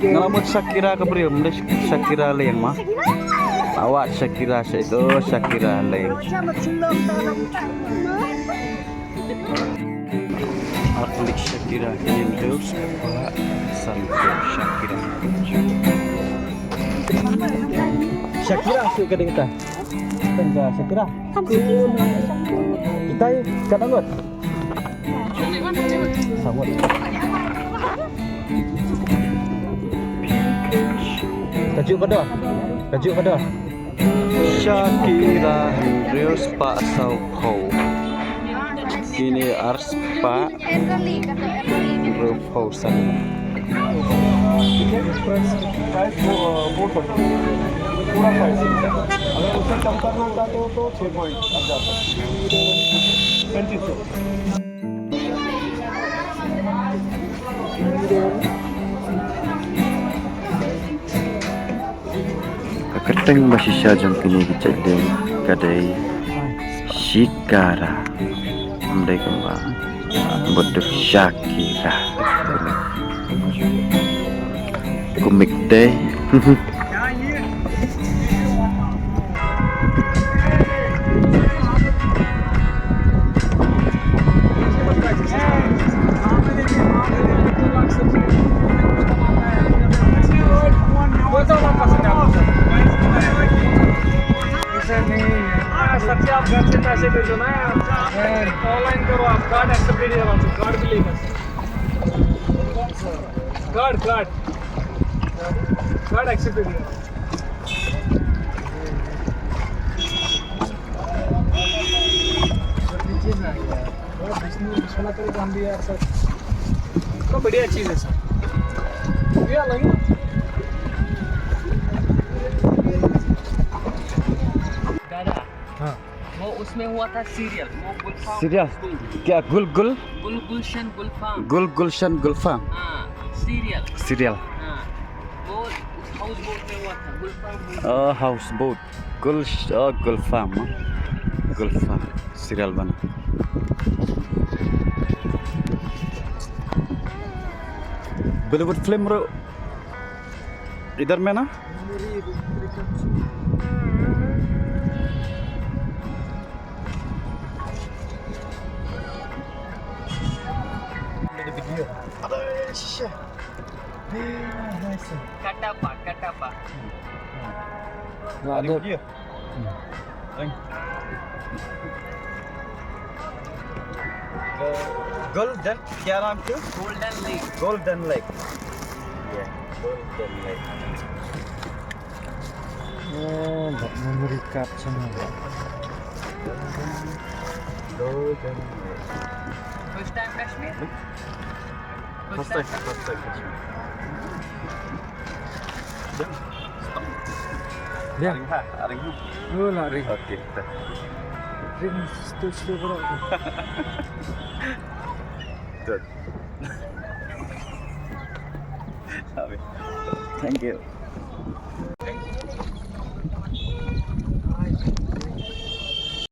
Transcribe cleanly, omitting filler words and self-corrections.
Nalamot Shakira ka bro, mula Shakira Leng mah. Awak Shakira siya itu Shakira Leng. Aklik Shakira Windows Pak Santo Shakira. Shakira suka dengan kita. Tengah Shakira. Kita kadang ngot. Sangat. Tajuk kedua. Tajuk kedua. Shakira Hendrius Pak Sauko. Kini ars Pak Rufausan. पूरा price अगर उससे कम करना चाहते हो तो 6 point अब जाता है 2500 Kaketeng basisya jang kini kecedeng kadai Shikara Mdai kembang Bodoh Shakira Kumik deh सच्चे आप घर से पैसे भेजो ना ऑनलाइन करो आप कार्ड एक्सेप्ट नहीं होगा तो कार्ड भी लेकर कार्ड कार्ड कार्ड एक्सेप्ट नहीं होगा बिस्मिल्लाह करे काम भी यार सर तो बढ़िया चीज़ है सर ये अलग है वो उसमें हुआ था सीरियल वो गुलफाम सीरियल क्या गुलगुल गुलगुलशन गुलफाम गुलगुलशन गुलफाम हाँ सीरियल सीरियल हाँ वो उस हाउस बोट में हुआ था गुलफाम हाउस बोट गुलफाम गुलफाम सीरियल बना बॉलीवुड फिल्म इधर में ना Katapa गोल्डन क्या नाम क्यों golden lake golden lake golden lake memory card semua. Golden lake first time Kashmir first time Ya, Aring oh lah ring. Oke, Ring studio berapa? Good. Thank you.